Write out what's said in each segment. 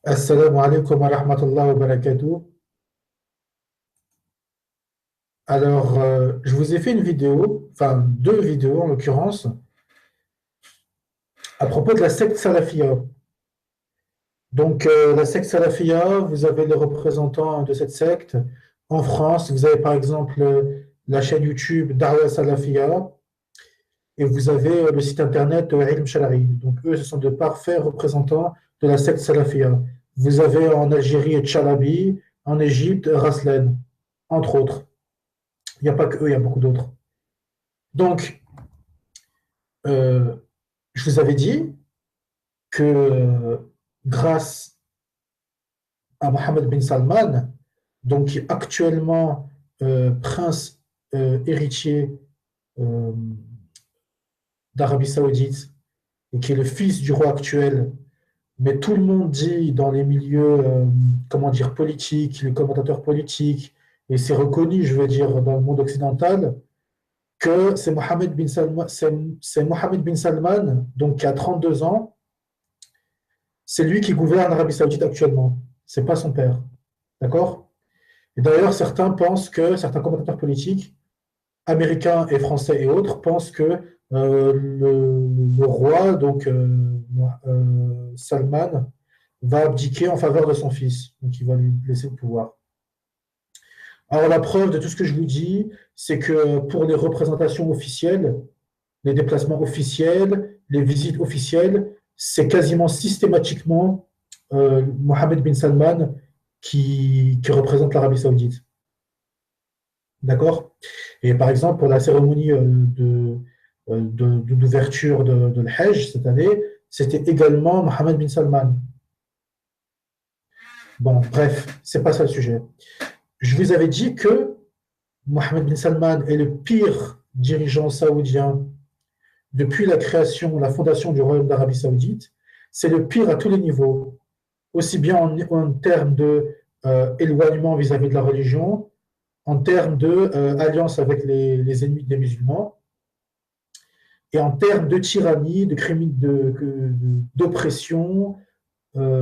Assalamu alaikum wa rahmatullahi wa barakatuh. Alors, je vous ai fait une vidéo, enfin deux vidéos en l'occurrence, à propos de la secte Salafia. Donc, la secte Salafia, vous avez les représentants de cette secte. En France, vous avez par exemple la chaîne YouTube Darwa Salafia et vous avez le site internet Ilm Shar'i. Donc, eux, ce sont de parfaits représentants de la secte Salafia. Vous avez en Algérie Chalabi, en Égypte Raslen, entre autres. Il n'y a pas que eux, il y a beaucoup d'autres. Donc, euh, je vous avais dit que grâce à Mohammed bin Salman, donc qui est actuellement prince héritier euh, d'Arabie Saoudite et qui est le fils du roi actuel, mais tout le monde dit dans les milieux, comment dire, politiques, les commentateurs politiques, et c'est reconnu, je veux dire, dans le monde occidental, que c'est Mohammed bin Salman, c'est Mohammed bin Salman, donc qui a 32 ans. C'est lui qui gouverne l'Arabie Saoudite actuellement. C'est pas son père. D'accord? Et d'ailleurs, certains commentateurs politiques, américains et français et autres, pensent que le roi, donc Salman, va abdiquer en faveur de son fils. Donc il va lui laisser le pouvoir. Alors la preuve de tout ce que je vous dis, c'est que pour les représentations officielles, les déplacements officiels, les visites officielles, c'est quasiment systématiquement Mohammed bin Salman qui représente l'Arabie Saoudite. D'accord? Et par exemple, pour la cérémonie d'ouverture de l'Hajj cette année, c'était également Mohammed bin Salman. Bon, bref, c'est pas ça le sujet. Je vous avais dit que Mohammed bin Salman est le pire dirigeant saoudien depuis la création, la fondation du Royaume d'Arabie Saoudite. C'est le pire à tous les niveaux, aussi bien en termes de éloignement vis-à-vis de la religion, en termes de alliance avec les ennemis des musulmans, et en termes de tyrannie, de crimes d'oppression,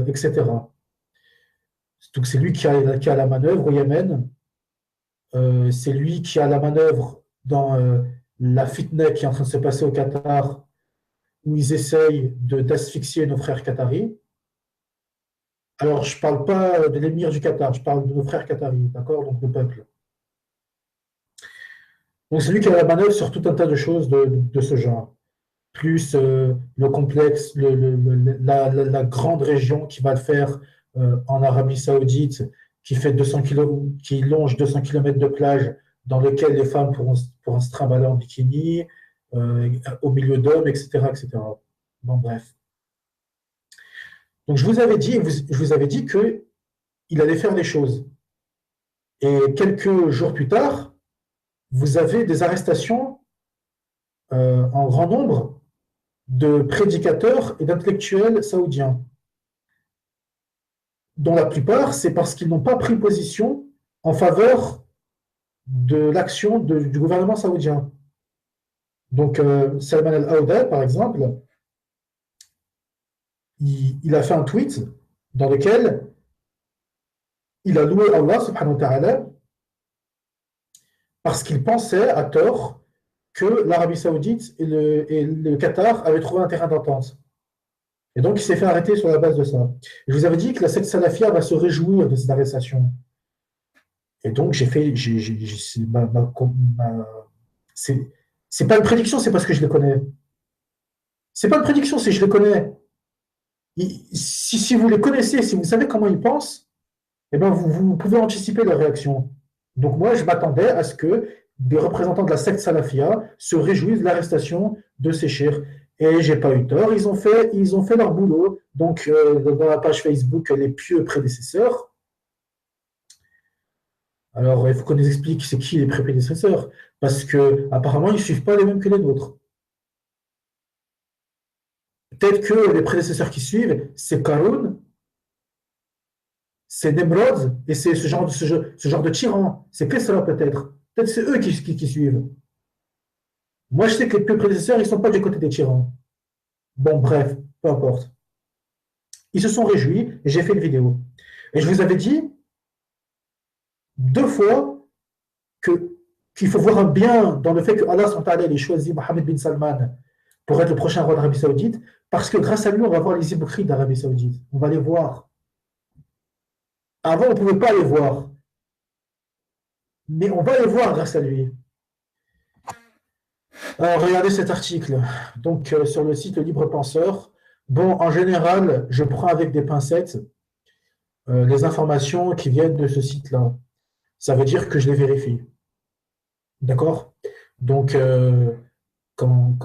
etc. Donc c'est lui qui a la manœuvre au Yémen, c'est lui qui a la manœuvre dans la fitna qui est en train de se passer au Qatar, où ils essayent d'asphyxier nos frères qataris. Alors, je ne parle pas de l'émir du Qatar, je parle de nos frères qataris, d'accord? Donc, le peuple. Donc, c'est lui qui a la manœuvre sur tout un tas de choses de ce genre. Plus le complexe, la grande région qui va le faire en Arabie Saoudite, qui fait 200 qui longe 200 kilomètres de plage, dans lequel les femmes pourront se trimballer en bikini, au milieu d'hommes, etc., etc. Bon, bref. Donc, je vous avais dit qu'il allait faire des choses. Et quelques jours plus tard, vous avez des arrestations en grand nombre de prédicateurs et d'intellectuels saoudiens, dont la plupart, c'est parce qu'ils n'ont pas pris position en faveur de l'action du gouvernement saoudien. Donc, Salman al-Aouda, par exemple, il a fait un tweet dans lequel il a loué Allah subhanahu wa ta'ala parce qu'il pensait à tort que l'Arabie Saoudite et le Qatar avaient trouvé un terrain d'entente. Et donc, il s'est fait arrêter sur la base de ça. Je vous avais dit que la secte salafia va se réjouir de cette arrestation. Et donc, j'ai fait. C'est pas une prédiction, c'est parce que je les connais. C'est pas une prédiction, c'est je les connais. Si vous les connaissez, si vous savez comment ils pensent, eh ben vous pouvez anticiper leur réaction. Donc, moi, je m'attendais à ce que des représentants de la secte salafia se réjouissent de l'arrestation de ces chers. Et j'ai pas eu tort, ils ont fait leur boulot. Donc, dans la page Facebook, les pieux prédécesseurs. Alors, il faut qu'on nous explique c'est qui les prédécesseurs, parce que apparemment, ils ne suivent pas les mêmes que les nôtres. Peut-être que les prédécesseurs qui suivent, c'est Karun, c'est Nemrod, et c'est ce genre de tyran. C'est Kesra peut-être. Peut-être c'est eux qui suivent. Moi, je sais que les prédécesseurs, ils ne sont pas du côté des tyrans. Bon, bref, peu importe. Ils se sont réjouis et j'ai fait une vidéo. Et je vous avais dit 2 fois que, qu'il faut voir un bien dans le fait que Allah ait choisi Mohammed bin Salman pour être le prochain roi d'Arabie Saoudite, parce que grâce à lui, on va voir les hypocrites d'Arabie Saoudite. On va les voir. Avant, on ne pouvait pas les voir. Mais on va les voir grâce à lui. Alors, regardez cet article. Donc, sur le site Le Libre Penseur. Bon, en général, je prends avec des pincettes les informations qui viennent de ce site-là. Ça veut dire que je les vérifie. D'accord? Donc, quand,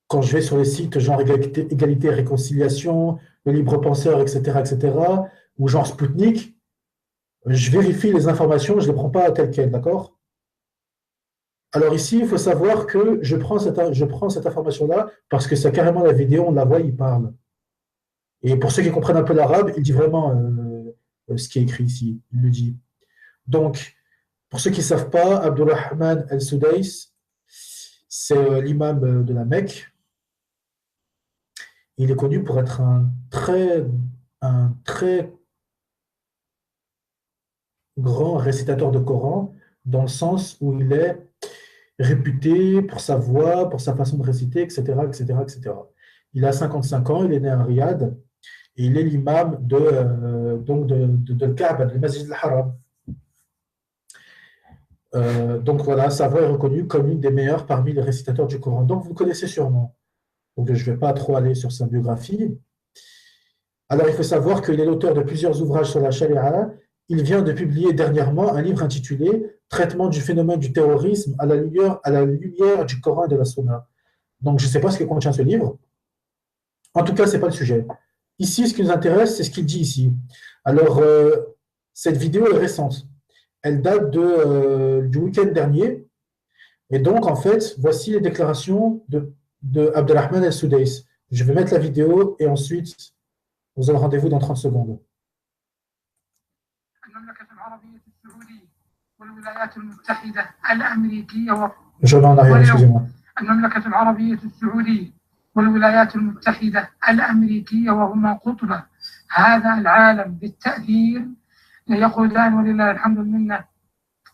quand je vais sur les sites genre égalité et réconciliation, le libre penseur, etc., ou genre Spoutnik, je vérifie les informations, je ne les prends pas telles quelles, d'accord? Alors ici, il faut savoir que je prends cette information-là parce que c'est carrément la vidéo, on la voit, il parle. Et pour ceux qui comprennent un peu l'arabe, il dit vraiment ce qui est écrit ici, il le dit. Donc, pour ceux qui ne savent pas, Abdulrahman al-Sudais, c'est l'imam de la Mecque. Il est connu pour être un très grand récitateur de Coran, dans le sens où il est réputé pour sa voix, pour sa façon de réciter, etc., etc., etc. Il a 55 ans, il est né à Riyad, et il est l'imam de Kaaba, de Masjid al-Haram. Donc voilà, sa voix est reconnue comme une des meilleures parmi les récitateurs du Coran. Donc vous le connaissez sûrement. Donc je ne vais pas trop aller sur sa biographie. Alors il faut savoir qu'il est l'auteur de plusieurs ouvrages sur la Sharia. Il vient de publier dernièrement un livre intitulé Traitement du phénomène du terrorisme à la lumière du Coran et de la Sunna. Donc je ne sais pas ce que contient ce livre. En tout cas, ce n'est pas le sujet. Ici, ce qui nous intéresse, c'est ce qu'il dit ici. Alors, cette vidéo est récente. Elle date du week-end dernier. Et donc, en fait, voici les déclarations de Abdelrahman al-Sudais. Je vais mettre la vidéo et ensuite, vous avez rendez-vous dans 30 secondes. Je mets en arrière, excusez-moi. المملكة العربية السعودية والولايات المتحدة الأمريكية وهما قطب هذا العالم بالتأثير يقودان ولله الحمد والمنة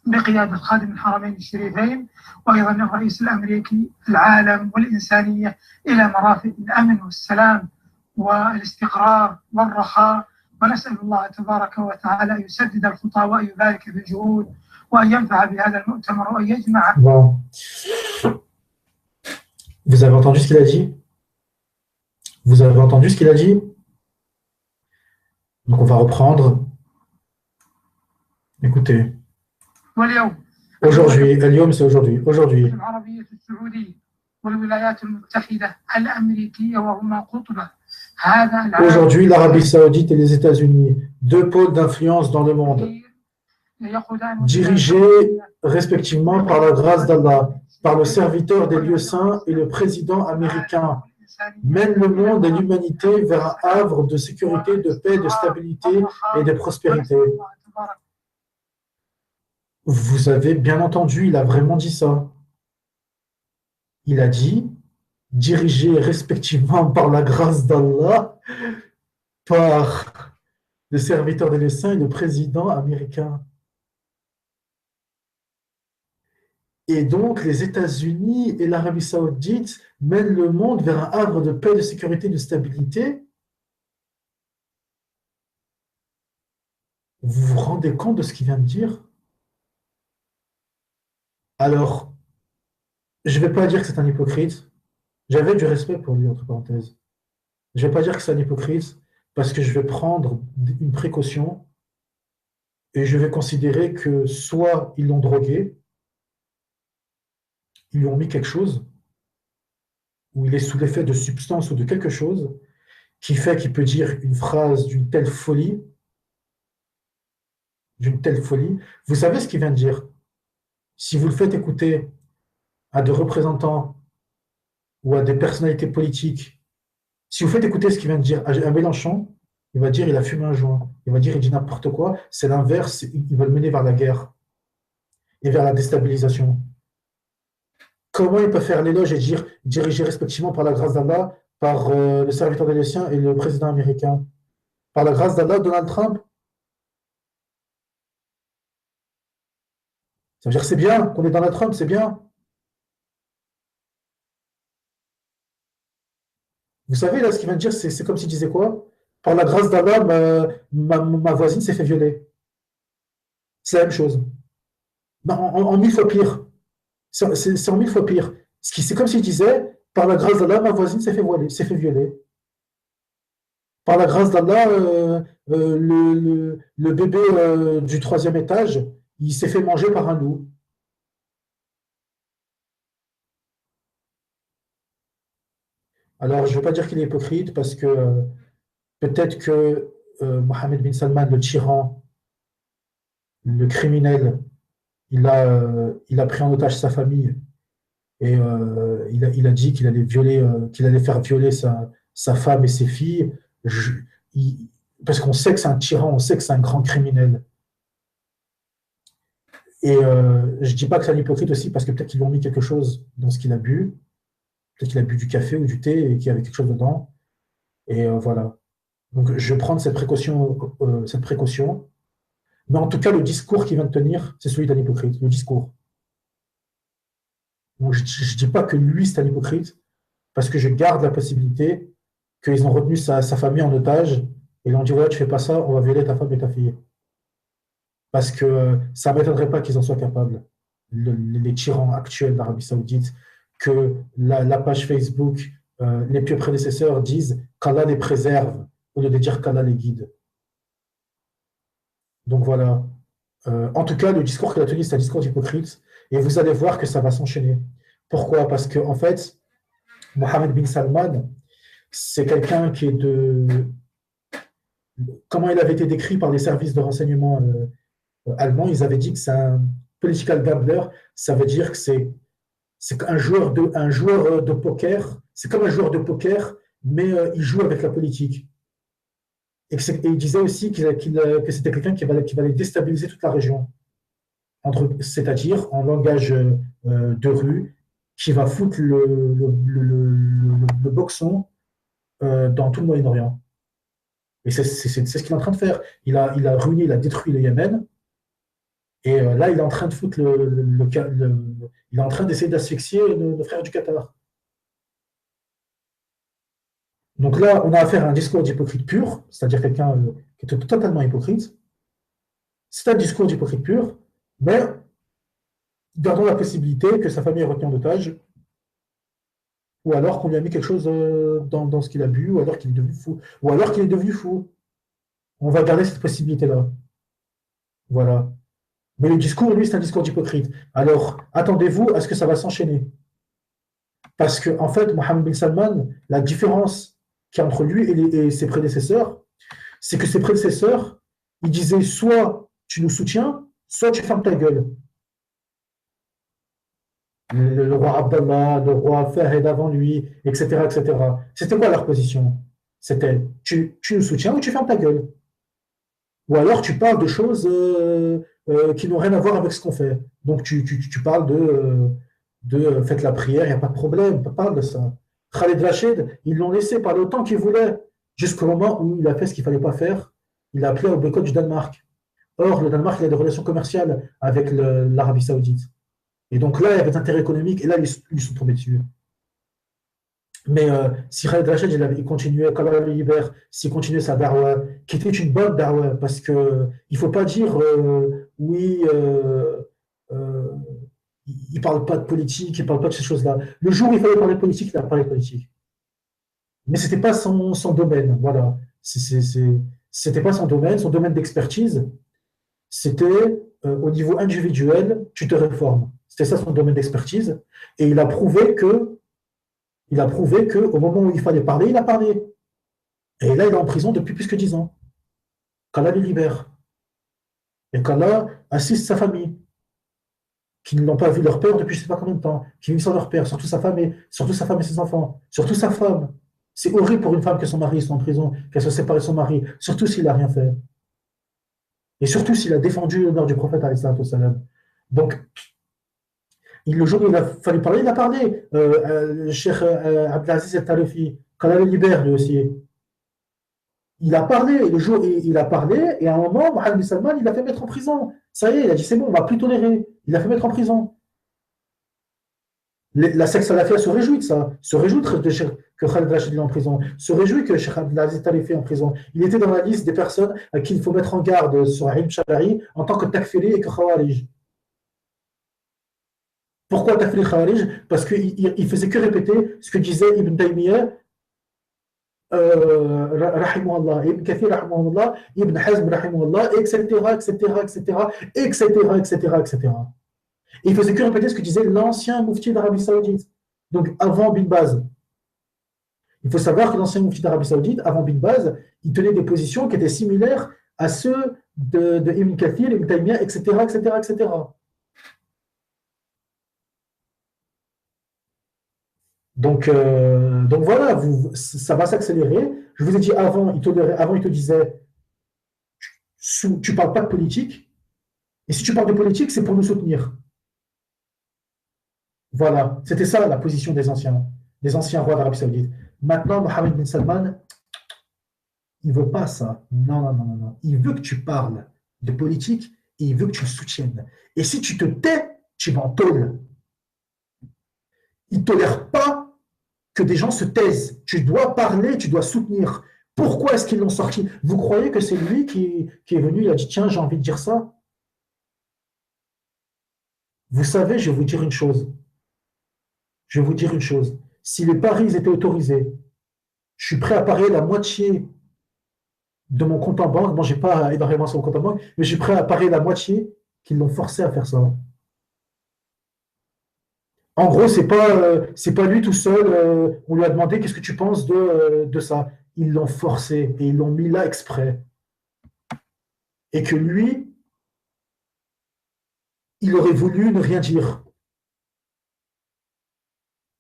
بقيادة خادم الحرمين الشريفين وأيضا الرئيس الأمريكي العالم والإنسانية إلى مرافق الأمن والسلام والاستقرار والرخاء ونسأل الله تبارك وتعالى أن يسدد الخطى وأن يبارك في الجهود وأن ينفع بهذا المؤتمر وأن يجمع. Bon. Vous avez entendu ce qu'il a dit? Vous avez entendu ce qu'il a dit? Donc on va reprendre. Écoutez. Aujourd'hui, Eliom, c'est aujourd'hui. Aujourd'hui. Aujourd'hui, l'Arabie Saoudite et les États-Unis, 2 pôles d'influence dans le monde, dirigés respectivement par la grâce d'Allah, par le serviteur des lieux saints et le président américain, mènent le monde et l'humanité vers un havre de sécurité, de paix, de stabilité et de prospérité. Vous avez bien entendu, il a vraiment dit ça. Il a dit, dirigé respectivement par la grâce d'Allah, par le serviteur des lieux saints et le président américain. Et donc, les États-Unis et l'Arabie Saoudite mènent le monde vers un havre de paix, de sécurité, de stabilité. Vous vous rendez compte de ce qu'il vient de dire? Alors, je ne vais pas dire que c'est un hypocrite. J'avais du respect pour lui, entre parenthèses. Je ne vais pas dire que c'est un hypocrite parce que je vais prendre une précaution et je vais considérer que soit ils l'ont drogué, ils lui ont mis quelque chose, ou il est sous l'effet de substance ou de quelque chose qui fait qu'il peut dire une phrase d'une telle folie. Vous savez ce qu'il vient de dire? Si vous le faites écouter à des représentants ou à des personnalités politiques, si vous faites écouter ce qu'il vient de dire à Mélenchon, il va dire il a fumé un joint. Il va dire il dit n'importe quoi. C'est l'inverse. Il va le mener vers la guerre et vers la déstabilisation. Comment il peut faire l'éloge et dire dirigé respectivement par la grâce d'Allah, par le serviteur des siens et le président américain? Par la grâce d'Allah, Donald Trump, ça veut dire que c'est bien qu'on est Donald Trump, c'est bien. Vous savez, là, ce qu'il vient de dire, c'est comme s'il disait quoi? Par la grâce d'Allah, ma voisine s'est fait violer. C'est la même chose. Non, en mille fois pire. C'est en mille fois pire. C'est comme s'il disait, par la grâce d'Allah, ma voisine s'est fait violer. Par la grâce d'Allah, le bébé du troisième étage, il s'est fait manger par un loup. Alors, je ne veux pas dire qu'il est hypocrite parce que peut-être que Mohammed bin Salman, le tyran, le criminel, il a pris en otage sa famille et il a dit qu'il allait faire violer sa femme et ses filles. Je- il- Parce qu'on sait que c'est un tyran, on sait que c'est un grand criminel. Et je dis pas que c'est un hypocrite aussi parce que peut-être qu'ils lui ont mis quelque chose dans ce qu'il a bu. Peut-être qu'il a bu du café ou du thé et qu'il y avait quelque chose dedans. Et voilà. Donc je vais prendre cette précaution. Mais en tout cas, le discours qu'il vient de tenir, c'est celui d'un hypocrite. Le discours. Donc je ne dis pas que lui, c'est un hypocrite parce que je garde la possibilité qu'ils ont retenu sa famille en otage et ils ont dit, ouais, tu fais pas ça, on va violer ta femme et ta fille. Parce que ça ne m'étonnerait pas qu'ils en soient capables, les tyrans actuels d'Arabie Saoudite, que la page Facebook, les pieux prédécesseurs disent qu'Allah les préserve au lieu de dire qu'Allah les guide. Donc voilà. En tout cas, le discours qu'il a tenu, c'est un discours hypocrite et vous allez voir que ça va s'enchaîner. Pourquoi? Parce que en fait, Mohammed bin Salman, c'est quelqu'un qui est comment il avait été décrit par les services de renseignement allemands, ils avaient dit que c'est un political gambler, ça veut dire que c'est un joueur de poker, c'est comme un joueur de poker, mais il joue avec la politique. Et il disait aussi que c'était quelqu'un qui allait déstabiliser toute la région, c'est-à-dire en langage de rue, qui va foutre le boxon dans tout le Moyen-Orient. Et c'est ce qu'il est en train de faire. Il a ruiné, il a détruit le Yémen, et là, il est en train de foutre il est en train d'essayer d'asphyxier nos frères du Qatar. Donc là, on a affaire à un discours d'hypocrite pur, c'est-à-dire quelqu'un qui est totalement hypocrite. C'est un discours d'hypocrite pur, mais gardons la possibilité que sa famille est retenue en otage, ou alors qu'on lui a mis quelque chose dans ce qu'il a bu, ou alors qu'il est devenu fou. Ou alors qu'il est devenu fou. On va garder cette possibilité-là. Voilà. Mais le discours, lui, c'est un discours d'hypocrite. Alors, attendez-vous à ce que ça va s'enchaîner. Parce que, en fait, Mohammed bin Salman, la différence qu'il y a entre lui et ses prédécesseurs, c'est que ses prédécesseurs, ils disaient soit tu nous soutiens, soit tu fermes ta gueule. Le roi Abdallah, le roi Fahed avant lui, etc., etc. C'était quoi leur position? C'était tu nous soutiens ou tu fermes ta gueule. Ou alors tu parles de choses qui n'ont rien à voir avec ce qu'on fait. Donc tu parles de faites la prière, il n'y a pas de problème, on parle de ça. Khaled Rachid, ils l'ont laissé parler autant qu'il voulait, jusqu'au moment où il a fait ce qu'il ne fallait pas faire. Il a appelé au boycott du Danemark. Or, le Danemark, il a des relations commerciales avec l'Arabie Saoudite. Et donc là, il y avait des intérêts économiques, et là, ils sont tombés dessus. Mais si Khaled Rachid il continuait, qu'Allah le libère, s'il continuait sa darwa, qui était une bonne darwa, parce que il ne faut pas dire oui, euh, il ne parle pas de politique, il ne parle pas de ces choses-là. Le jour où il fallait parler de politique, il a parlé de politique. Mais ce n'était pas son domaine, voilà. C'était pas son domaine d'expertise, c'était au niveau individuel, tu te réformes. C'était ça son domaine d'expertise. Et il a prouvé qu'au moment où il fallait parler, il a parlé. Et là, il est en prison depuis plus que 10 ans. Qu'Allah le libère. Et qu'Allah assiste sa famille, qui ne l'ont pas vu leur père depuis je ne sais pas combien de temps, qui vivent sans leur père, surtout sa femme et ses enfants, surtout sa femme. C'est horrible pour une femme que son mari soit en prison, qu'elle soit séparée de son mari, surtout s'il n'a rien fait. Et surtout s'il a défendu l'honneur du prophète, alayhi salatu wassalam. Donc, le jour où il a fallu parler, il a parlé. Cheikh Abdelaziz El Tarifi, qu'Allah le libère lui aussi. Il a parlé, le jour, il a parlé, et à un moment, Mohamed bin Salman, il l'a fait mettre en prison. Ça y est, il a dit, c'est bon, on ne va plus tolérer. Il l'a fait mettre en prison. La secte salafia se réjouit de ça, se réjouit que Khalid Rashid est en prison, se réjouit que Cheikh Abdelaziz Tarifi est en prison. Il était dans la liste des personnes à qui il faut mettre en garde sur Ibn Shalari en tant que takfiri et que khawarij. Pourquoi takfiri et khawarij? Parce qu'il faisait que répéter ce que disait Ibn Taymiyyah, rahimahullah, Ibn Kathir, rahimahullah, Ibn Hazm, rahimahullah, etc., etc., etc., etc., etc., etc. Et il faisait que répéter ce que disait l'ancien moufti d'Arabie Saoudite, donc avant Bin Baz. Il faut savoir que l'ancien moufti d'Arabie Saoudite, avant Bin Baz, il tenait des positions qui étaient similaires à ceux de Ibn Kathir, Ibn Taymiyyah, etc., etc., etc. Donc voilà, ça va s'accélérer. Je vous ai dit avant, il te disait, tu ne parles pas de politique, et si tu parles de politique, c'est pour nous soutenir. Voilà, c'était ça la position des anciens rois d'Arabie Saoudite. Maintenant, Mohammed bin Salman, il ne veut pas ça. Non, non, non, non, non. Il veut que tu parles de politique et il veut que tu le soutiennes. Et si tu te tais, tu vas en tôle. Il ne tolère pas que des gens se taisent. Tu dois parler, tu dois soutenir. Pourquoi est-ce qu'ils l'ont sorti? Vous croyez que c'est lui qui est venu, il a dit, tiens, j'ai envie de dire ça? Vous savez, je vais vous dire une chose. Je vais vous dire une chose. Si les paris étaient autorisés, je suis prêt à parier la moitié de mon compte en banque. Bon, je n'ai pas énormément sur mon compte en banque, mais je suis prêt à parier la moitié qu'ils l'ont forcé à faire ça. En gros, c'est pas lui tout seul. On lui a demandé qu'est-ce que tu penses de ça. Ils l'ont forcé et ils l'ont mis là exprès. Et que lui, il aurait voulu ne rien dire.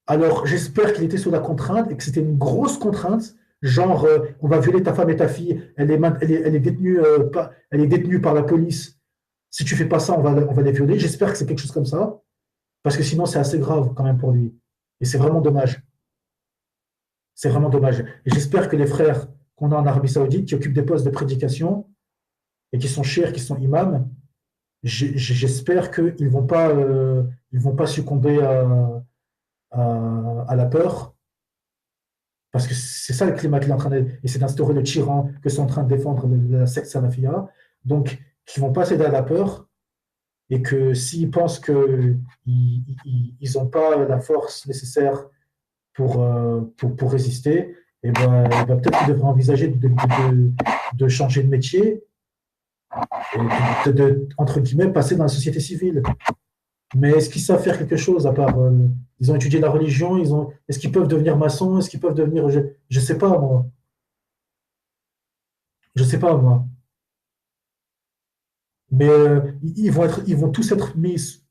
Alors, j'espère qu'il était sous la contrainte et que c'était une grosse contrainte, genre, on va violer ta femme et ta fille, elle est détenue, elle est détenue par la police. Si tu fais pas ça, on va les violer. J'espère que c'est quelque chose comme ça, parce que sinon, c'est assez grave quand même pour lui. Et c'est vraiment dommage. C'est vraiment dommage. Et j'espère que les frères qu'on a en Arabie Saoudite, qui occupent des postes de prédication et qui sont chers, qui sont imams, j'espère qu'ils ne ils vont pas succomber à la peur. Parce que c'est ça le climat qu'il est en train d'essayer d'instaurer, le tyran que sont en train de défendre la secte salafia. Donc, qu'ils ne vont pas céder à la peur et que s'ils pensent qu'ils n'ont pas la force nécessaire pour résister, et ben, peut-être qu'ils devraient envisager de changer de métier et entre guillemets, passer dans la société civile. Mais est-ce qu'ils savent faire quelque chose à part ils ont étudié la religion, est-ce qu'ils peuvent devenir maçons, est-ce qu'ils peuvent devenir je sais pas moi. Je sais pas moi. Mais ils vont tous être mis,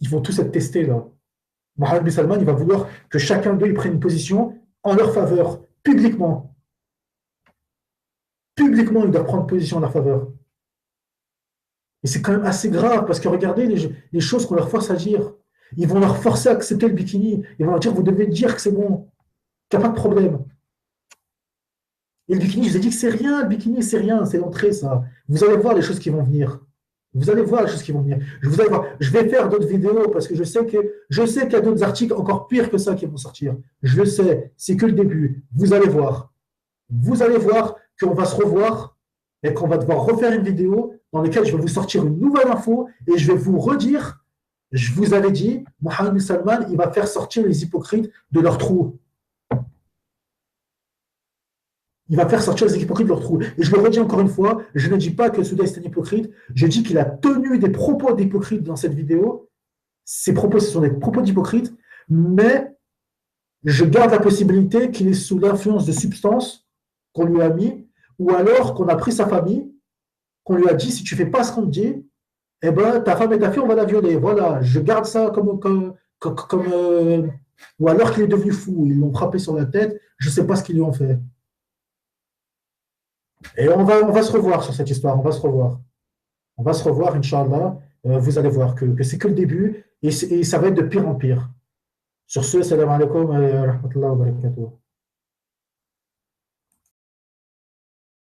ils vont tous être testés là. Mohamed bin Salman, il va vouloir que chacun d'eux prenne une position en leur faveur, publiquement. Publiquement, il doit prendre position en leur faveur. Et c'est quand même assez grave parce que regardez les choses qu'on leur force à dire. Ils vont leur forcer à accepter le bikini. Ils vont leur dire, vous devez dire que c'est bon, qu'il n'y a pas de problème. Et le bikini, je vous ai dit que c'est rien, le bikini, c'est rien, c'est l'entrée, ça. Vous allez voir les choses qui vont venir. Vous allez voir les choses qui vont venir. Je vais faire d'autres vidéos parce que je sais qu'il y a d'autres articles encore pires que ça qui vont sortir. Je le sais, c'est que le début. Vous allez voir. Vous allez voir qu'on va se revoir et qu'on va devoir refaire une vidéo dans laquelle je vais vous sortir une nouvelle info et je vais vous redire, je vous avais dit, Mohamed bin Salman, il va faire sortir les hypocrites de leur trou. Il va faire sortir les hypocrites de leur trou. Et je le redis encore une fois, je ne dis pas que Souda est un hypocrite, je dis qu'il a tenu des propos d'hypocrite dans cette vidéo. Ces propos, ce sont des propos d'hypocrite, mais je garde la possibilité qu'il est sous l'influence de substances qu'on lui a mis, ou alors qu'on a pris sa famille, qu'on lui a dit, si tu ne fais pas ce qu'on te dit, eh ben, ta femme et ta fille, on va la violer. Voilà, je garde ça ou alors qu'il est devenu fou, ils l'ont frappé sur la tête, je ne sais pas ce qu'ils lui ont fait. Et on va se revoir sur cette histoire, on va se revoir. On va se revoir, Inch'Allah. Vous allez voir que c'est que le début et ça va être de pire en pire. Sur ce, salam alaikum wa rahmatullahi wa barakatuh.